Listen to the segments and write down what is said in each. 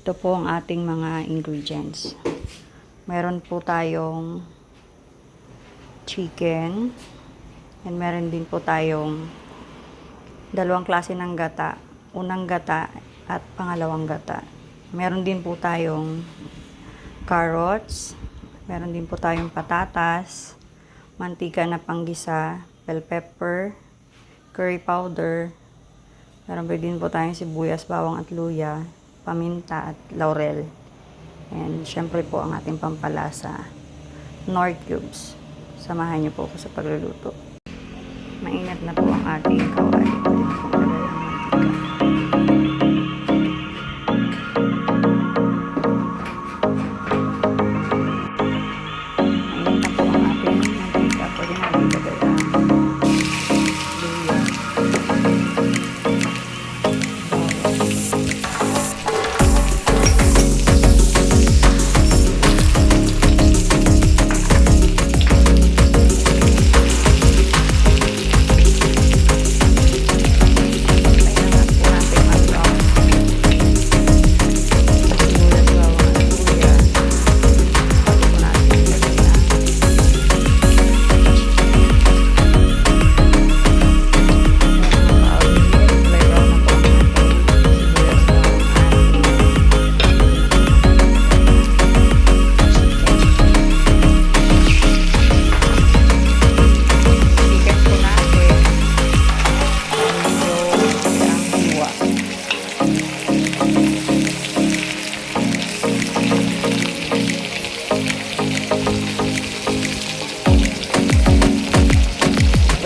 Ito po ang ating mga ingredients. Meron po tayong chicken. And meron din po tayong dalawang klase ng gata. Unang gata at pangalawang gata. Meron din po tayong carrots. Meron din po tayong patatas, mantika na panggisa, bell pepper, curry powder. Meron din po tayong sibuyas, bawang at luya, paminta at laurel. And syempre po ang ating pampalasa, Knorr cubes. Samahan niyo po ako sa pagluluto. Maingat na po ang ating kawali.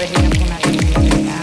Pwede na po ilagay ang mantika.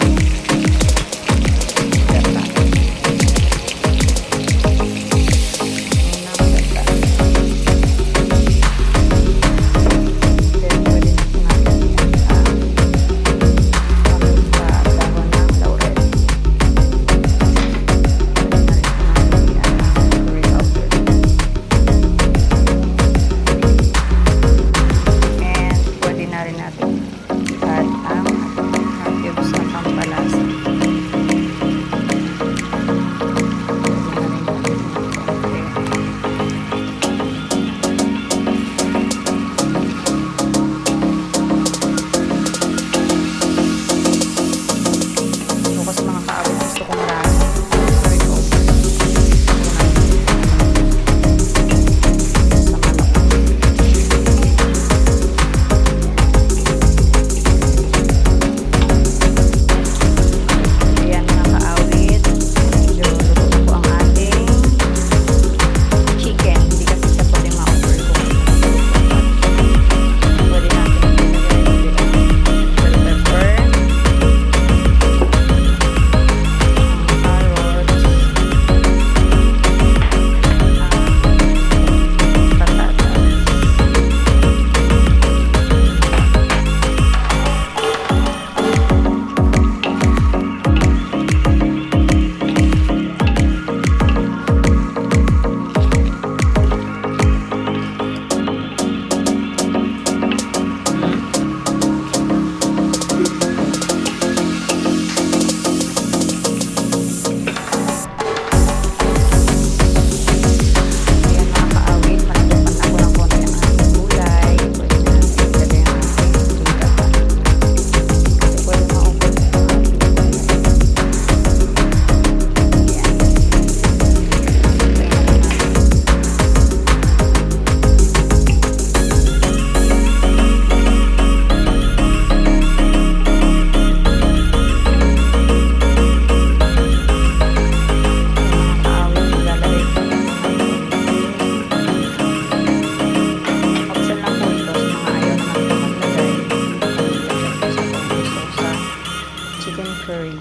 Curry.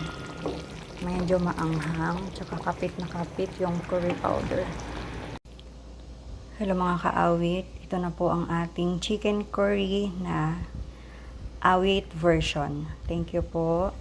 Medyo maanghang, tsaka kapit na kapit yung curry powder. Hello mga kaawit, ito na po ang ating chicken curry na awit version. Thank you po.